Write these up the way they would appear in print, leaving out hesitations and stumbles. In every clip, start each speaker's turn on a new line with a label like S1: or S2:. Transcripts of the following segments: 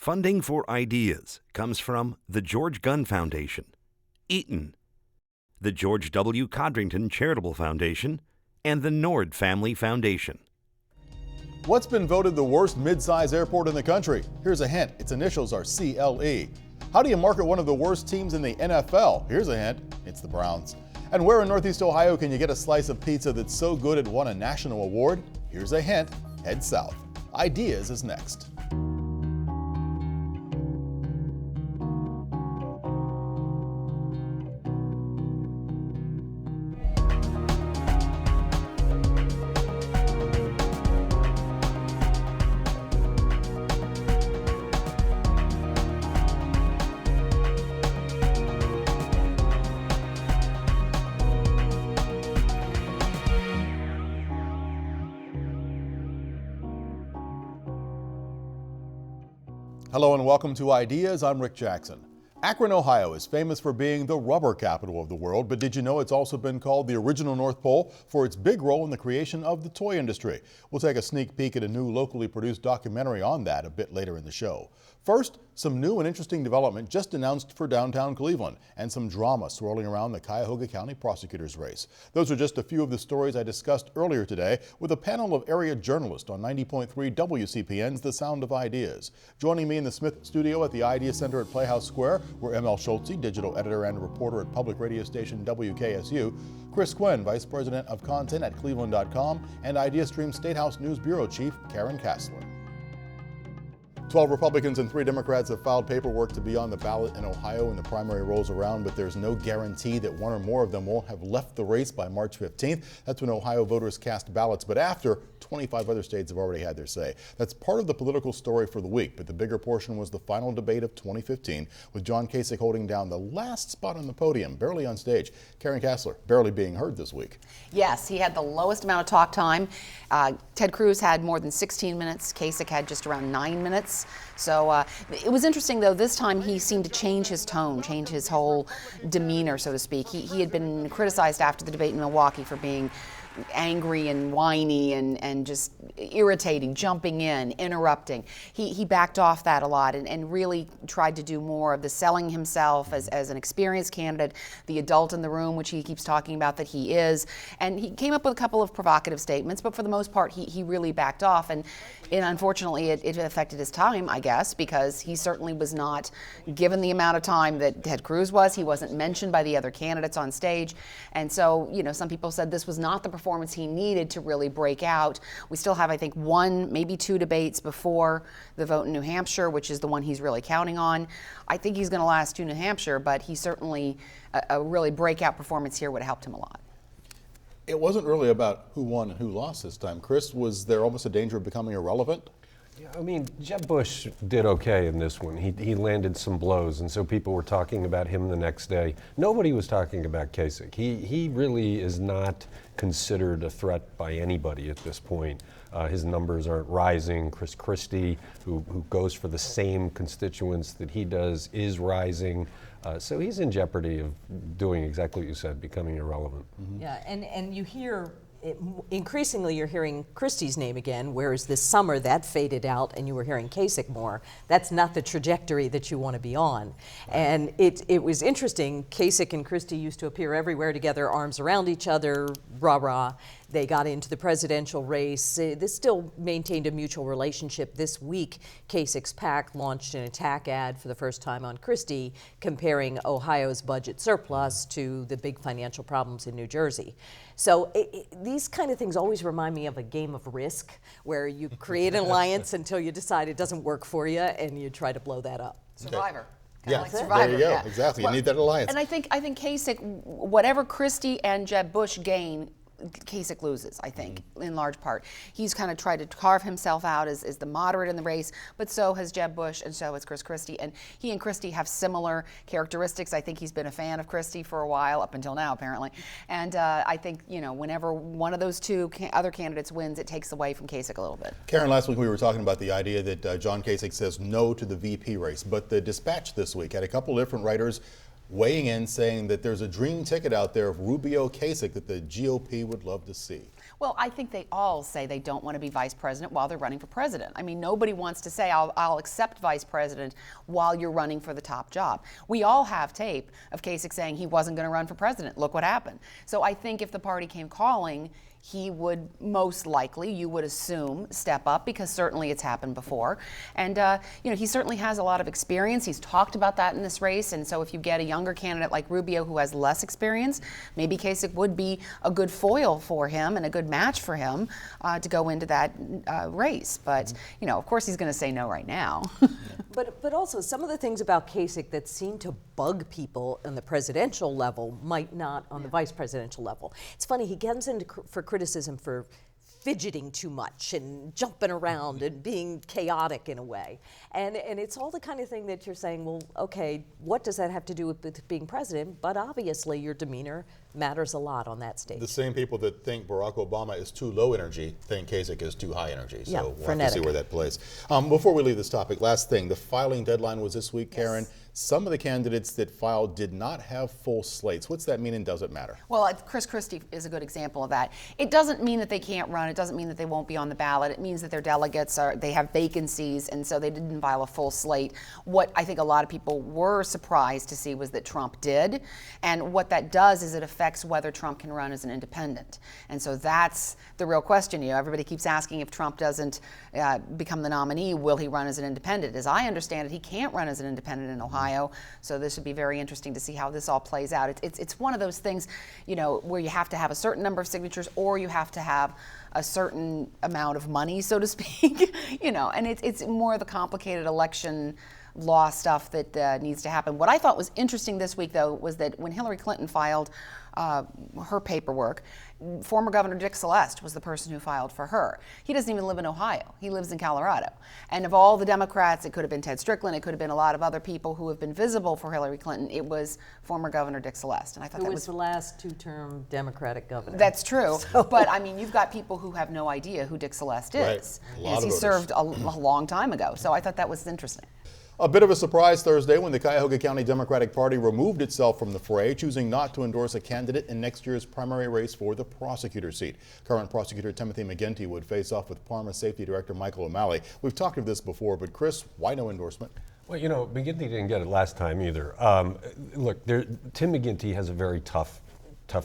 S1: Funding for Ideas comes from the George Gunn Foundation, Eaton, the George W. Codrington Charitable Foundation, and the Nord Family Foundation.
S2: What's been voted the worst mid-size airport in the country? Here's a hint. Its initials are CLE. How do you market one of the worst teams in the NFL? Here's a hint. It's the Browns. And where in Northeast Ohio can you get a slice of pizza that's so good it won a national award? Here's a hint. Head south. Ideas is next. Hello and welcome to Ideas. I'm Rick Jackson. Akron, Ohio is famous for being the rubber capital of the world, but did you know it's also been called the original North Pole for its big role in the creation of the toy industry? We'll take a sneak peek at a new locally produced documentary on that a bit later in the show. First, some new and interesting development just announced for downtown Cleveland and some drama swirling around the Cuyahoga County prosecutor's race. Those are just a few of the stories I discussed earlier today with a panel of area journalists on 90.3 WCPN's The Sound of Ideas. Joining me in the Smith studio at the Idea Center at Playhouse Square were ML Schultze, digital editor and reporter at public radio station WKSU, Chris Quinn, vice president of content at Cleveland.com, and IdeaStream State House News Bureau chief Karen Kassler. 12 Republicans and 3 Democrats have filed paperwork to be on the ballot in Ohio when the primary rolls around, but there's no guarantee that one or more of them won't have left the race by March 15th. That's when Ohio voters cast ballots, but after 25 other states have already had their say. That's part of the political story for the week, but the bigger portion was the final debate of 2015, with John Kasich holding down the last spot on the podium, barely on stage. Karen Kassler, barely being heard this week.
S3: Yes, he had the lowest amount of talk time. Ted Cruz had more than 16 minutes. Kasich had just around 9 minutes. So it was interesting, though, this time he seemed to change his tone, change his whole demeanor, so to speak. He had been criticized after the debate in Milwaukee for being angry and whiny and just irritating, jumping in, interrupting. He backed off that a lot and really tried to do more of the selling himself as an experienced candidate, the adult in the room, which he keeps talking about that he is. And he came up with a couple of provocative statements, but for the most part, he really backed off. And unfortunately, it affected his time, I guess, because he certainly was not given the amount of time that Ted Cruz was. He wasn't mentioned by the other candidates on stage. And so, some people said this was not the performance he needed to really break out. We still have, I think, 1, maybe 2 debates before the vote in New Hampshire, which is the one he's really counting on. I think he's going to last to New Hampshire, but he certainly, a really breakout performance here would have helped him a lot.
S2: It wasn't really about who won and who lost this time. Chris, was there almost a danger of becoming irrelevant?
S4: Yeah, I mean, Jeb Bush did okay in this one. He landed some blows, and so people were talking about him the next day. Nobody was talking about Kasich. He really is not considered a threat by anybody at this point. His numbers aren't rising. Chris Christie, who goes for the same constituents that he does, is rising. So he's in jeopardy of doing exactly what you said, becoming irrelevant.
S5: Mm-hmm. Yeah, and you hear, increasingly you're hearing Christie's name again, whereas this summer that faded out and you were hearing Kasich more. That's not the trajectory that you want to be on. And it was interesting, Kasich and Christie used to appear everywhere together, arms around each other, rah-rah. They got into the presidential race. They still maintained a mutual relationship. This week, Kasich's PAC launched an attack ad for the first time on Christie, comparing Ohio's budget surplus to the big financial problems in New Jersey. So these kind of things always remind me of a game of Risk, where you create an alliance until you decide it doesn't work for you, and you try to blow that up.
S3: Survivor.
S2: Yeah,
S3: like Survivor.
S2: There you go.
S3: Yeah.
S2: Exactly.
S3: Well,
S2: you need that alliance.
S3: And I think Kasich, whatever Christie and Jeb Bush gain, Kasich loses, I think, in large part. He's kind of tried to carve himself out as the moderate in the race, but so has Jeb Bush and so has Chris Christie. And he and Christie have similar characteristics. I think he's been a fan of Christie for a while, up until now, apparently. And I think, whenever one of those two other candidates wins, it takes away from Kasich a little bit.
S2: Karen, last week we were talking about the idea that John Kasich says no to the VP race, but the Dispatch this week had a couple different writers weighing in saying that there's a dream ticket out there of Rubio Kasich that the GOP would love to see.
S3: Well, I think they all say they don't want to be vice president while they're running for president. I mean, nobody wants to say, I'll accept vice president while you're running for the top job. We all have tape of Kasich saying he wasn't going to run for president. Look what happened. So I think if the party came calling, he would most likely, you would assume, step up, because certainly it's happened before. And, he certainly has a lot of experience. He's talked about that in this race. And so if you get a younger candidate like Rubio who has less experience, maybe Kasich would be a good foil for him and a good match for him to go into that race. But, of course he's going to say no right now.
S5: But also, some of the things about Kasich that seem to bug people on the presidential level might not on the vice presidential level. It's funny, he gets into for criticism for fidgeting too much and jumping around and being chaotic in a way. And it's all the kind of thing that you're saying, well, okay, what does that have to do with being president? But obviously your demeanor matters a lot on that stage.
S2: The same people that think Barack Obama is too low energy think Kasich is too high energy. So
S5: Yeah,
S2: we'll have to
S5: frenetic.
S2: see where that plays. Before we leave this topic, last thing, the filing deadline was this week, Karen.
S3: Yes.
S2: Some of the candidates that filed did not have full slates. What's that mean, and does it matter?
S3: Well, Chris Christie is a good example of that. It doesn't mean that they can't run. It doesn't mean that they won't be on the ballot. It means that their delegates they have vacancies, and so they didn't file a full slate. What I think a lot of people were surprised to see was that Trump did, and what that does is it affects whether Trump can run as an independent. And so that's the real question. Everybody keeps asking, if Trump doesn't become the nominee, will he run as an independent? As I understand it, he can't run as an independent in Ohio. So this would be very interesting to see how this all plays out. It's one of those things, where you have to have a certain number of signatures, or you have to have a certain amount of money, so to speak. And it's more of the complicated election law stuff that needs to happen. What I thought was interesting this week, though, was that when Hillary Clinton filed her paperwork, former Governor Dick Celeste was the person who filed for her. He doesn't even live in Ohio. He lives in Colorado. And of all the Democrats, it could have been Ted Strickland, it could have been a lot of other people who have been visible for Hillary Clinton. It was former Governor Dick Celeste. And I thought
S5: Who
S3: that
S5: was the last two-term Democratic governor.
S3: That's true. But I mean, you've got people who have no idea who Dick Celeste
S2: Right.
S3: is.
S2: A lot
S3: Yes,
S2: of
S3: he
S2: voters.
S3: served a long time ago. So I thought that was interesting.
S2: A bit of a surprise Thursday when the Cuyahoga County Democratic Party removed itself from the fray, choosing not to endorse a candidate in next year's primary race for the prosecutor seat. Current prosecutor Timothy McGinty would face off with Parma Safety Director Michael O'Malley. We've talked of this before, but Chris, why no endorsement?
S4: Well, McGinty didn't get it last time either. Look, Tim McGinty has a very tough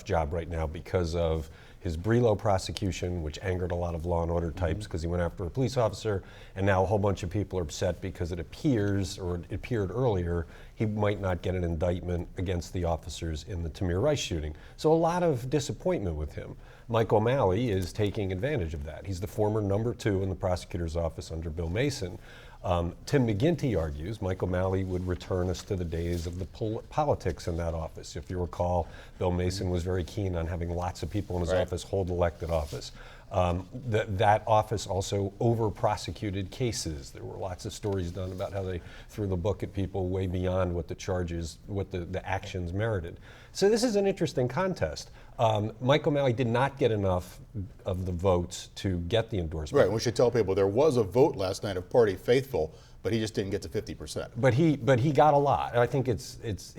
S4: job right now because of his Brelo prosecution, which angered a lot of law and order types because he went after a police officer, and now a whole bunch of people are upset because it appears, or it appeared earlier, he might not get an indictment against the officers in the Tamir Rice shooting. So a lot of disappointment with him. Mike O'Malley is taking advantage of that. He's the former number 2 in the prosecutor's office under Bill Mason. Tim McGinty argues Mike O'Malley would return us to the days of the politics in that office. If you recall, Bill Mason was very keen on having lots of people in his office hold elected office. That office also over-prosecuted cases. There were lots of stories done about how they threw the book at people way beyond what the charges, what the actions merited. So this is an interesting contest. Mike O'Malley did not get enough of the votes to get the endorsement.
S2: Right, and we should tell people there was a vote last night of Party Faithful, but he just didn't get to 50%.
S4: But he got a lot. I think he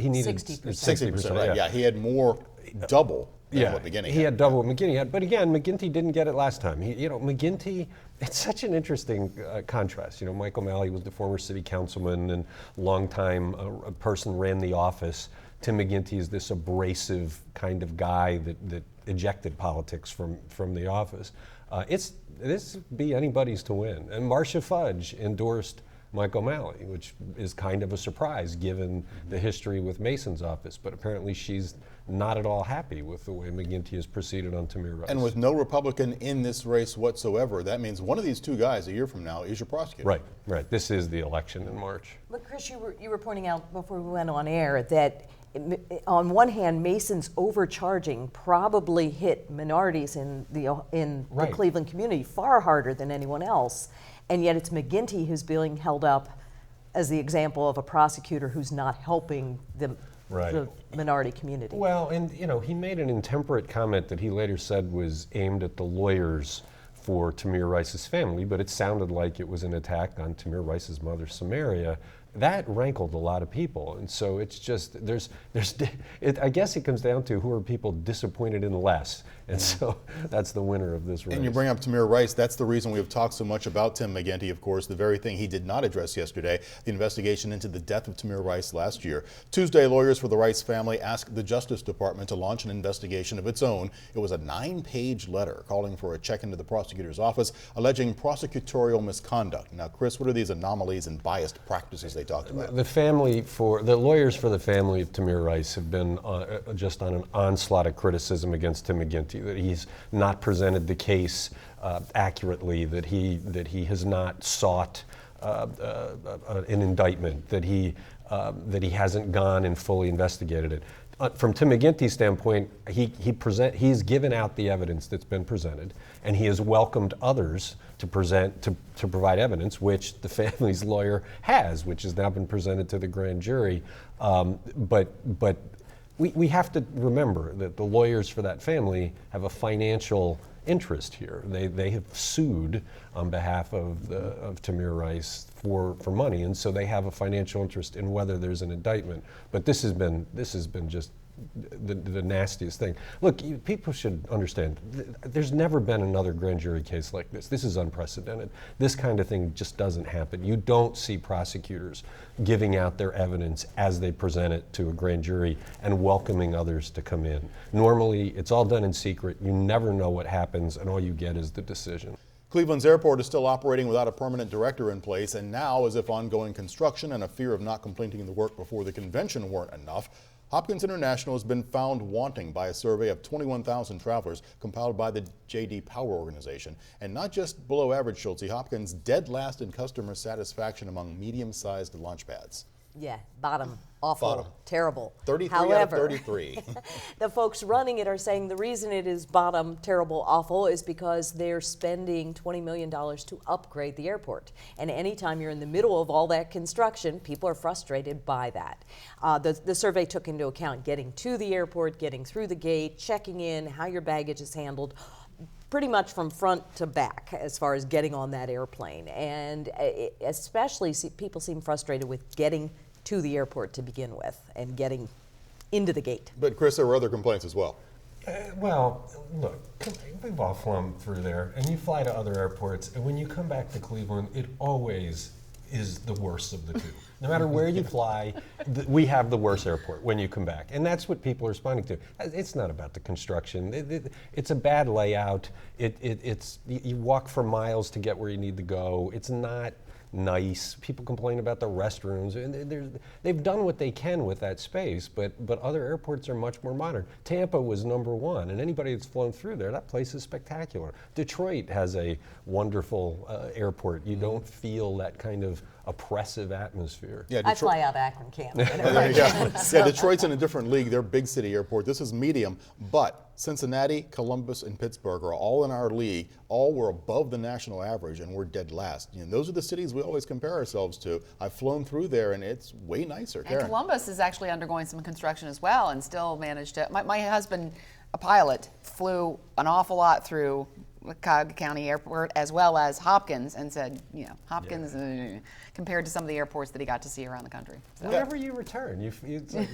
S4: needed
S5: 60%.
S2: 60%, right? Yeah, he had more, double than what McGinty had.
S4: He had double what McGinty had. But again, McGinty didn't get it last time. McGinty, it's such an interesting contrast. Mike O'Malley was the former city councilman and longtime a person ran the office. Tim McGinty is this abrasive kind of guy that ejected politics from the office. This would be anybody's to win. And Marcia Fudge endorsed Mike O'Malley, which is kind of a surprise given the history with Mason's office. But apparently she's not at all happy with the way McGinty has proceeded on Tamir Rice.
S2: And with no Republican in this race whatsoever, that means one of these two guys a year from now is your prosecutor.
S4: Right. This is the election in March.
S5: But Chris, you were pointing out before we went on air that on one hand, Mason's overcharging probably hit minorities in the
S4: Right.
S5: Cleveland community far harder than anyone else, and yet it's McGinty who's being held up as the example of a prosecutor who's not helping the minority community.
S4: Well, and he made an intemperate comment that he later said was aimed at the lawyers for Tamir Rice's family, but it sounded like it was an attack on Tamir Rice's mother, Samaria, that rankled a lot of people. And so it's just, I guess it comes down to who are people disappointed in less. And so that's the winner of this race.
S2: And you bring up Tamir Rice. That's the reason we have talked so much about Tim McGinty, of course, the very thing he did not address yesterday, the investigation into the death of Tamir Rice last year. Tuesday, lawyers for the Rice family asked the Justice Department to launch an investigation of its own. It was a 9-page letter calling for a check into the prosecutor's office, alleging prosecutorial misconduct. Now, Chris, what are these anomalies and biased practices they talked about?
S4: The lawyers for the family of Tamir Rice have been just on an onslaught of criticism against Tim McGinty, that he's not presented the case accurately, that he has not sought an indictment, that he hasn't gone and fully investigated it. From Tim McGinty's standpoint, he's given out the evidence that's been presented, and he has welcomed others to provide evidence, which the family's lawyer has, which has now been presented to the grand jury. But we have to remember that the lawyers for that family have a financial interest here. They have sued on behalf of Tamir Rice for money, and so they have a financial interest in whether there's an indictment. But this has been just the nastiest thing. Look, people should understand, there's never been another grand jury case like this. This is unprecedented. This kind of thing just doesn't happen. You don't see prosecutors giving out their evidence as they present it to a grand jury and welcoming others to come in. Normally, it's all done in secret. You never know what happens, and all you get is the decision.
S2: Cleveland's airport is still operating without a permanent director in place, and now, as if ongoing construction and a fear of not completing the work before the convention weren't enough, Hopkins International has been found wanting by a survey of 21,000 travelers compiled by the J.D. Power organization. And not just below average, Schultze, Hopkins dead last in customer satisfaction among medium-sized launch pads.
S5: Yeah, bottom, awful,
S2: Bottom.
S5: terrible.
S2: 33
S5: However,
S2: out of 33.
S5: the folks running it are saying the reason it is bottom, terrible, awful is because they're spending $20 million to upgrade the airport. And anytime you're in the middle of all that construction, people are frustrated by that. The survey took into account getting to the airport, getting through the gate, checking in, how your baggage is handled, pretty much from front to back as far as getting on that airplane. And especially people seem frustrated with getting to the airport to begin with and getting into the gate.
S2: But Chris, there were other complaints as well.
S4: Well, look, we've all flown through there, and you fly to other airports, and when you come back to Cleveland, it always is the worst of the two. No matter where you fly, we have the worst airport when you come back. And that's what people are responding to. It's not about the construction. It's a bad layout. You walk for miles to get where you need to go. It's not nice. People complain about the restrooms, and they've done what they can with that space, but other airports are much more modern. Tampa was #1, and anybody that's flown through there, that place is spectacular. Detroit has a wonderful airport. You don't feel that kind of oppressive atmosphere.
S2: Yeah,
S5: I fly out of Akron, Canada.
S2: There you go. Yeah, Detroit's in a different league. They're big city airport. This is medium, but Cincinnati, Columbus, and Pittsburgh are all in our league. All were above the national average, and we're dead last. Those are the cities we always compare ourselves to. I've flown through there, and it's way nicer.
S3: And
S2: Karen.
S3: Columbus is actually undergoing some construction as well, and still managed to. My husband, a pilot, flew an awful lot through Cuyahoga County Airport as well as Hopkins, and said, Hopkins compared to some of the airports that he got to see around the country. So.
S4: Whenever you return, it's like,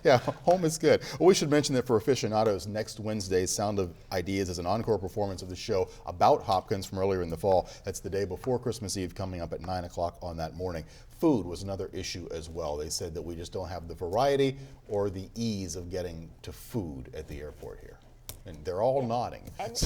S2: Yeah, home is good. Well, we should mention that for aficionados, next Wednesday's Sound of Ideas is an encore performance of the show about Hopkins from earlier in the fall. That's the day before Christmas Eve, coming up at 9 o'clock on that morning. Food was another issue as well. They said that we just don't have the variety or the ease of getting to food at the airport here. And they're all nodding.
S5: And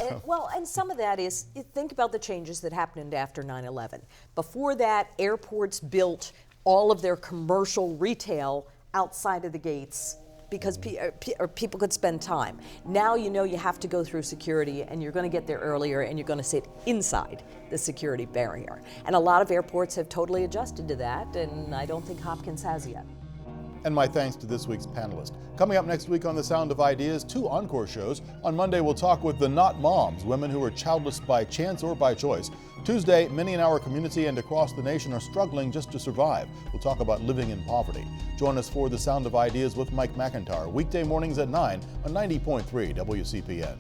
S5: some of that is, think about the changes that happened after 9/11. Before that, airports built all of their commercial retail outside of the gates because people could spend time. Now you have to go through security, and you're going to get there earlier, and you're going to sit inside the security barrier. And a lot of airports have totally adjusted to that, and I don't think Hopkins has yet.
S2: And my thanks to this week's panelists. Coming up next week on The Sound of Ideas, 2 encore shows. On Monday, we'll talk with the Not Moms, women who are childless by chance or by choice. Tuesday, many in our community and across the nation are struggling just to survive. We'll talk about living in poverty. Join us for The Sound of Ideas with Mike McIntyre, weekday mornings at 9 on 90.3 WCPN.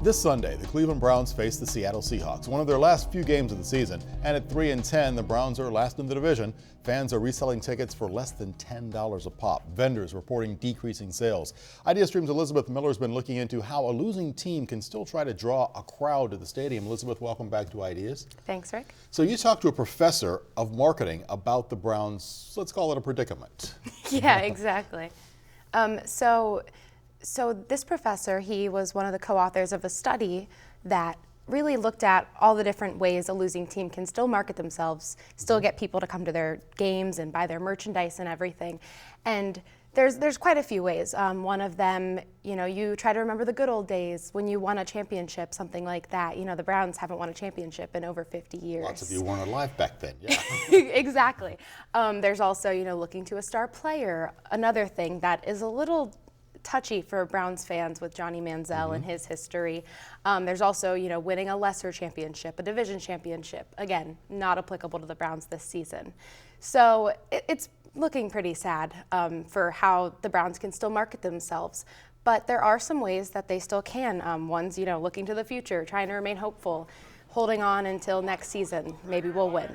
S2: This Sunday, the Cleveland Browns face the Seattle Seahawks, one of their last few games of the season. And at 3-10, the Browns are last in the division. Fans are reselling tickets for less than $10 a pop. Vendors reporting decreasing sales. IdeaStream's Elizabeth Miller has been looking into how a losing team can still try to draw a crowd to the stadium. Elizabeth, welcome back to Ideas.
S6: Thanks, Rick.
S2: So you talked to a professor of marketing about the Browns, let's call it a predicament.
S6: Yeah, exactly. So this professor, he was one of the co-authors of a study that really looked at all the different ways a losing team can still market themselves, still get people to come to their games and buy their merchandise and everything. And there's quite a few ways. One of them, you try to remember the good old days when you won a championship, something like that. The Browns haven't won a championship in over 50 years.
S2: Lots of you weren't alive back then, yeah.
S6: Exactly. There's also, looking to a star player. Another thing that is a little touchy for Browns fans with Johnny Manziel and his history. There's also, winning a lesser championship, a division championship. Again, not applicable to the Browns this season. So it's looking pretty sad for how the Browns can still market themselves. But there are some ways that they still can. One's, looking to the future, trying to remain hopeful, holding on until next season. Maybe we'll win.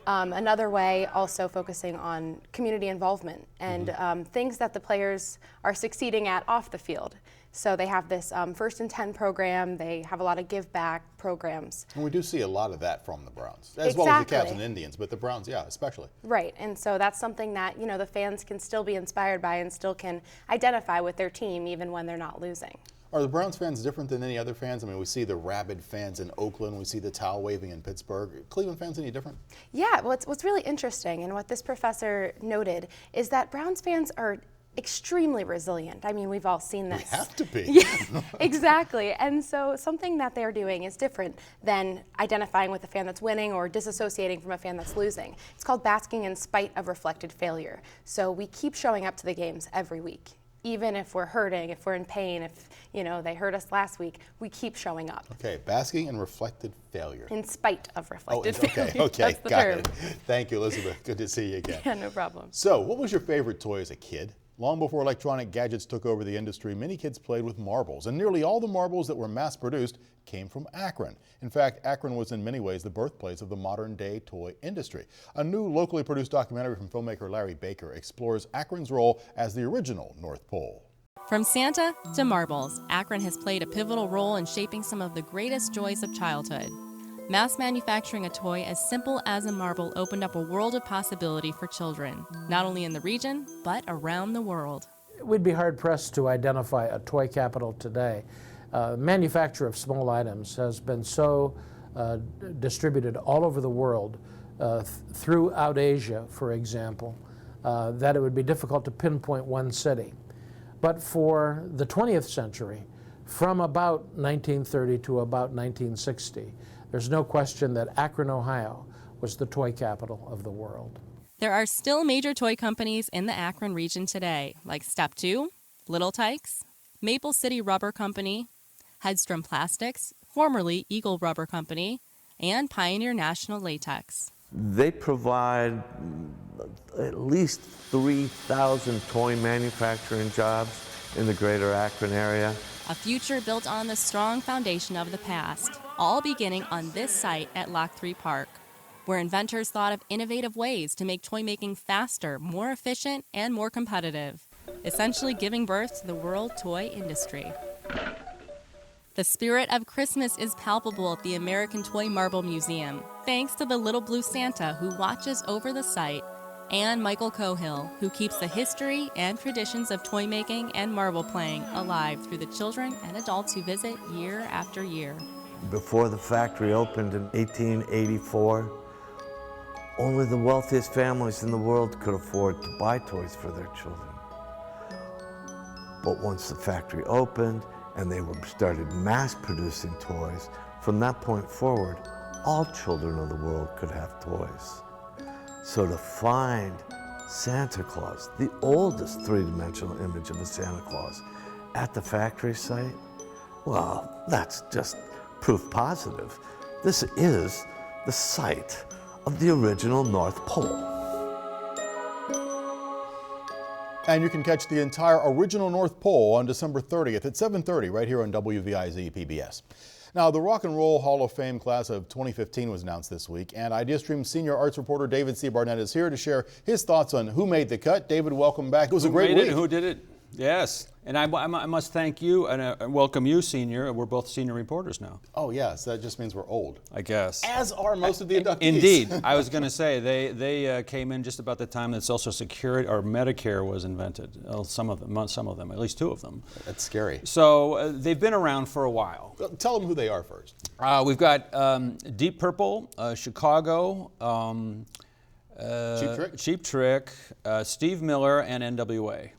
S6: Another way, also focusing on community involvement and things that the players are succeeding at off the field. So they have this First and 10 program. They have a lot of give back programs.
S2: And we do see a lot of that from the Browns, as well as the Cavs and Indians, but the Browns, yeah, especially.
S6: Right, and so that's something that, the fans can still be inspired by and still can identify with their team even when they're not losing.
S2: Are the Browns fans different than any other fans? I mean, we see the rabid fans in Oakland, we see the towel waving in Pittsburgh. Cleveland fans any different?
S6: Yeah, what's really interesting and what this professor noted is that Browns fans are extremely resilient. I mean, we've all seen this.
S2: We have to be.
S6: Yeah, exactly. And so something that they're doing is different than identifying with a fan that's winning or disassociating from a fan that's losing. It's called basking in spite of reflected failure. So we keep showing up to the games every week. Even if we're hurting, if we're in pain, if they hurt us last week, we keep showing up.
S2: Okay, basking in reflected failure.
S6: In spite of reflected failure.
S2: Okay,
S6: That's the
S2: got
S6: term.
S2: it. Thank you, Elizabeth. Good to see you again.
S6: Yeah, no problem.
S2: So, what was your favorite toy as a kid? Long before electronic gadgets took over the industry, many kids played with marbles, and nearly all the marbles that were mass-produced came from Akron. In fact, Akron was in many ways the birthplace of the modern-day toy industry. A new locally produced documentary from filmmaker Larry Baker explores Akron's role as the original North Pole.
S7: From Santa to marbles, Akron has played a pivotal role in shaping some of the greatest joys of childhood. Mass manufacturing a toy as simple as a marble opened up a world of possibility for children, not only in the region, but around the world.
S8: We'd be hard-pressed to identify a toy capital today. Manufacture of small items has been so distributed all over the world, throughout Asia, for example, that it would be difficult to pinpoint one city. But for the 20th century, from about 1930 to about 1960, there's no question that Akron, Ohio was the toy capital of the world.
S7: There are still major toy companies in the Akron region today, like Step 2, Little Tykes, Maple City Rubber Company, Headstrom Plastics, formerly Eagle Rubber Company, and Pioneer National Latex.
S9: They provide at least 3,000 toy manufacturing jobs in the greater Akron area.
S7: A future built on the strong foundation of the past, all beginning on this site at Lock 3 Park, where inventors thought of innovative ways to make toy making faster, more efficient, and more competitive, essentially giving birth to the world toy industry. The spirit of Christmas is palpable at the American Toy Marble Museum, thanks to the Little Blue Santa who watches over the site, and Michael Cohill, who keeps the history and traditions of toy making and marble playing alive through the children and adults who visit year after year.
S9: Before the factory opened in 1884, only the wealthiest families in the world could afford to buy toys for their children. But once the factory opened and they started mass producing toys, from that point forward, all children of the world could have toys. So to find Santa Claus, the oldest three-dimensional image of a Santa Claus, at the factory site, well, that's just proof positive. This is the site of the original North Pole.
S2: And you can catch the entire original North Pole on December 30th at 7:30 right here on WVIZ PBS. Now, the Rock and Roll Hall of Fame class of 2015 was announced this week, and IdeaStream senior arts reporter David C. Barnett is here to share his thoughts on who made the cut. David, welcome back. It was a great week.
S10: Who did it? Yes, and I must thank you and welcome you, senior. We're both senior reporters now.
S2: Oh yes, that just means we're old,
S10: I guess.
S2: As are most of the inductees.
S10: Indeed, I was going to say they came in just about the time that Social Security or Medicare was invented. Some of them, at least two of them.
S2: That's scary.
S10: So they've been around for a while.
S2: Well, tell them who they are first.
S10: We've got Deep Purple, Chicago, Cheap Trick, Steve Miller, and NWA.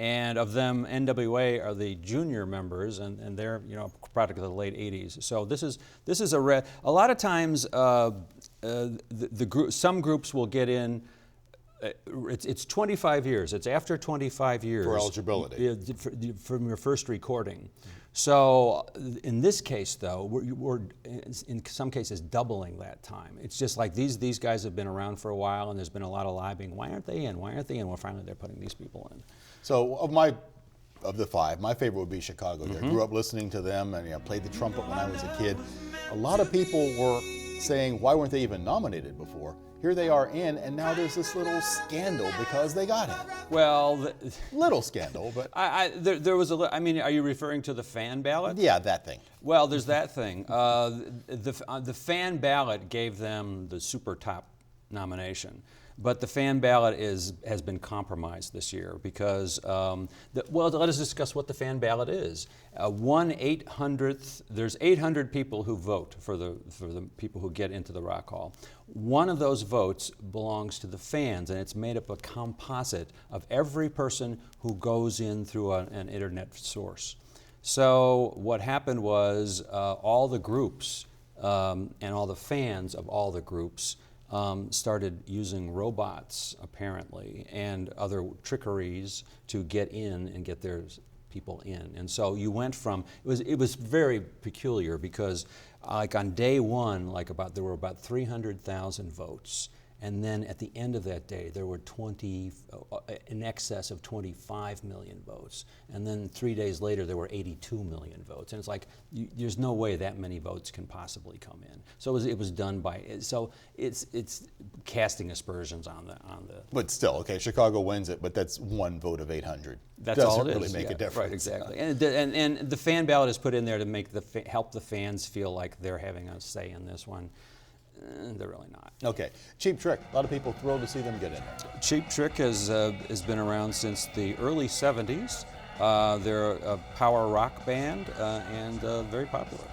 S10: And of them, NWA are the junior members, and they're product of the late '80s. So this is a lot of times some groups will get in. It's 25 years. It's after 25 years
S2: for eligibility
S10: from your first recording. So in this case, though, we're in some cases doubling that time. It's just like these guys have been around for a while, and there's been a lot of lobbying. Why aren't they in? Why aren't they in? Well, finally they're putting these people in.
S2: So of the five, my favorite would be Chicago. I grew up listening to them and played the trumpet when I was a kid. A lot of people were saying, why weren't they even nominated before? Here they are in, and now there's this little scandal because they got in.
S10: Well,
S2: little scandal, but
S10: there was a. I mean, are you referring to the fan ballot?
S2: Yeah, that thing.
S10: Well, there's that thing. The fan ballot gave them the super top nomination. But the fan ballot has been compromised this year because, well, let us discuss what the fan ballot is. 1/800th, there's 800 people who vote for the people who get into the Rock Hall. One of those votes belongs to the fans, and it's made up a composite of every person who goes in through an internet source. So what happened was all the groups and all the fans of all the groups started using robots, apparently, and other trickeries to get in and get their people in. And so you went from, it was very peculiar because like on day one, there were about 300,000 votes. And then at the end of that day, there were in excess of 25 million votes. And then 3 days later, there were 82 million votes. And it's like, there's no way that many votes can possibly come in. So it was done by, so it's casting aspersions on the.
S2: But still, okay, Chicago wins it, but that's one vote of 800.
S10: That's all it is.
S2: Doesn't really make a difference.
S10: Right, exactly. And the fan ballot is put in there to make help the fans feel like they're having a say in this one. They're really not.
S2: Okay. Cheap Trick. A lot of people thrilled to see them get in there.
S10: Cheap Trick has been around since the early 70s. They're a power rock band and very popular.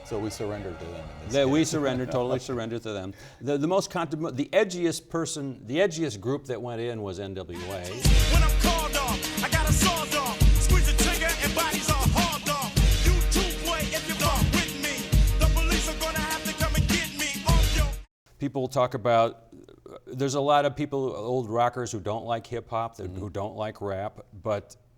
S2: So we surrendered to them.
S10: We surrendered, totally surrendered to them. The edgiest group that went in was NWA.
S11: When I'm called off, I got a sawed off. Squeeze the trigger and bodies are hard off. You too play if you fuck with me. The police are gonna have to come and get me off your.
S10: People talk about, there's a lot of people, old rockers who don't like hip hop, who don't like rap,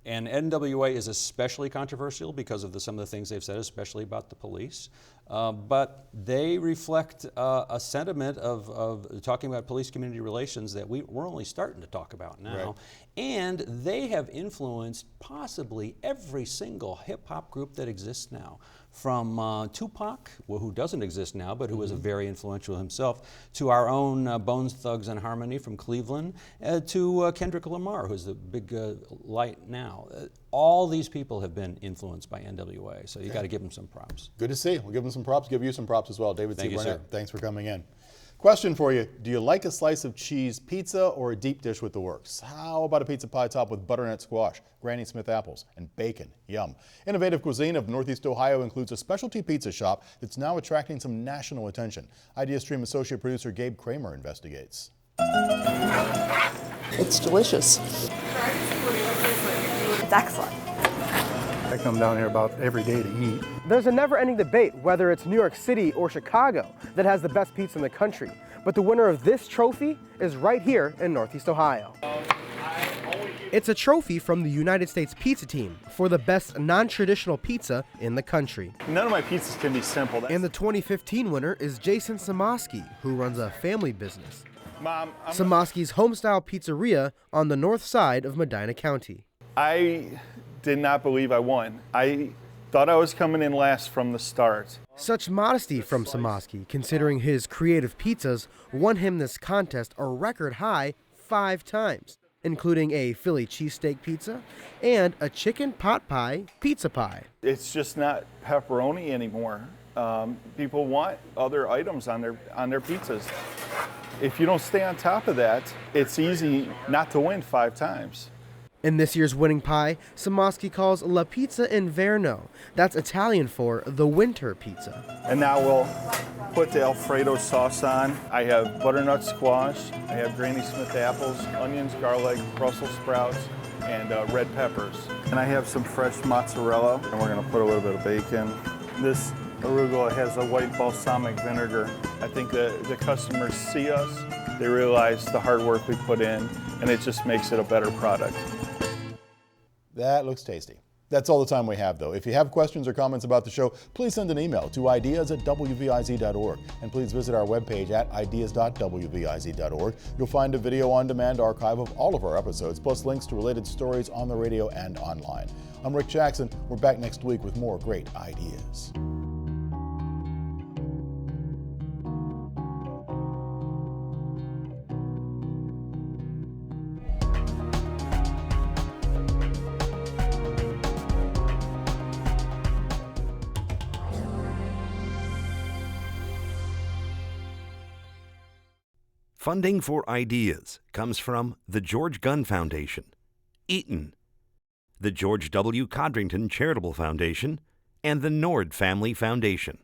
S10: and NWA is especially controversial because of some of the things they've said, especially about the police. But they reflect a sentiment of talking about police-community relations that we're only starting to talk about now.
S2: Right.
S10: And they have influenced possibly every single hip-hop group that exists now. From Tupac, who doesn't exist now, but who was very influential himself, to our own Bones Thugs and Harmony from Cleveland, to Kendrick Lamar, who's the big light now. All these people have been influenced by NWA, so you got to give them some props.
S2: Good to see. We'll give them some props, give you some props as well. David C.
S10: Thank you,
S2: Barnett,
S10: sir.
S2: thanks for coming in. Question for you. Do you like a slice of cheese pizza or a deep dish with the works? How about a pizza pie topped with butternut squash, Granny Smith apples, and bacon? Yum. Innovative cuisine of Northeast Ohio includes a specialty pizza shop that's now attracting some national attention. IdeaStream associate producer Gabe Kramer investigates.
S12: It's delicious.
S13: It's excellent.
S14: I come down here about every day to eat. There's a never-ending debate whether it's New York City or Chicago that has the best pizza in the country. But the winner of this trophy is right here in Northeast Ohio. It's a trophy from the United States Pizza Team for the best non-traditional pizza in the country.
S15: None of my pizzas can be simple.
S14: And the 2015 winner is Jason Samoski, who runs a family business.
S11: Mom,
S14: Samoski's homestyle pizzeria on the north side of Medina County.
S11: I did not believe I won. I thought I was coming in last from the start.
S14: Such modesty from Samoski, considering his creative pizzas won him this contest a record high 5 times, including a Philly cheesesteak pizza and a chicken pot pie pizza pie.
S11: It's just not pepperoni anymore. People want other items on their pizzas. If you don't stay on top of that, it's easy not to win 5 times.
S14: In this year's winning pie, Samoski calls La Pizza Inverno. That's Italian for the winter pizza.
S11: And now we'll put the Alfredo sauce on. I have butternut squash, I have Granny Smith apples, onions, garlic, Brussels sprouts, and red peppers. And I have some fresh mozzarella, and we're gonna put a little bit of bacon. This arugula has a white balsamic vinegar. I think the customers see us, they realize the hard work we put in, and it just makes it a better product.
S2: That looks tasty. That's all the time we have, though. If you have questions or comments about the show, please send an email to ideas@wviz.org. And please visit our webpage at ideas.wviz.org. You'll find a video on demand archive of all of our episodes, plus links to related stories on the radio and online. I'm Rick Jackson. We're back next week with more great ideas.
S1: Funding for Ideas comes from the George Gunn Foundation, Eaton, the George W. Codrington Charitable Foundation, and the Nord Family Foundation.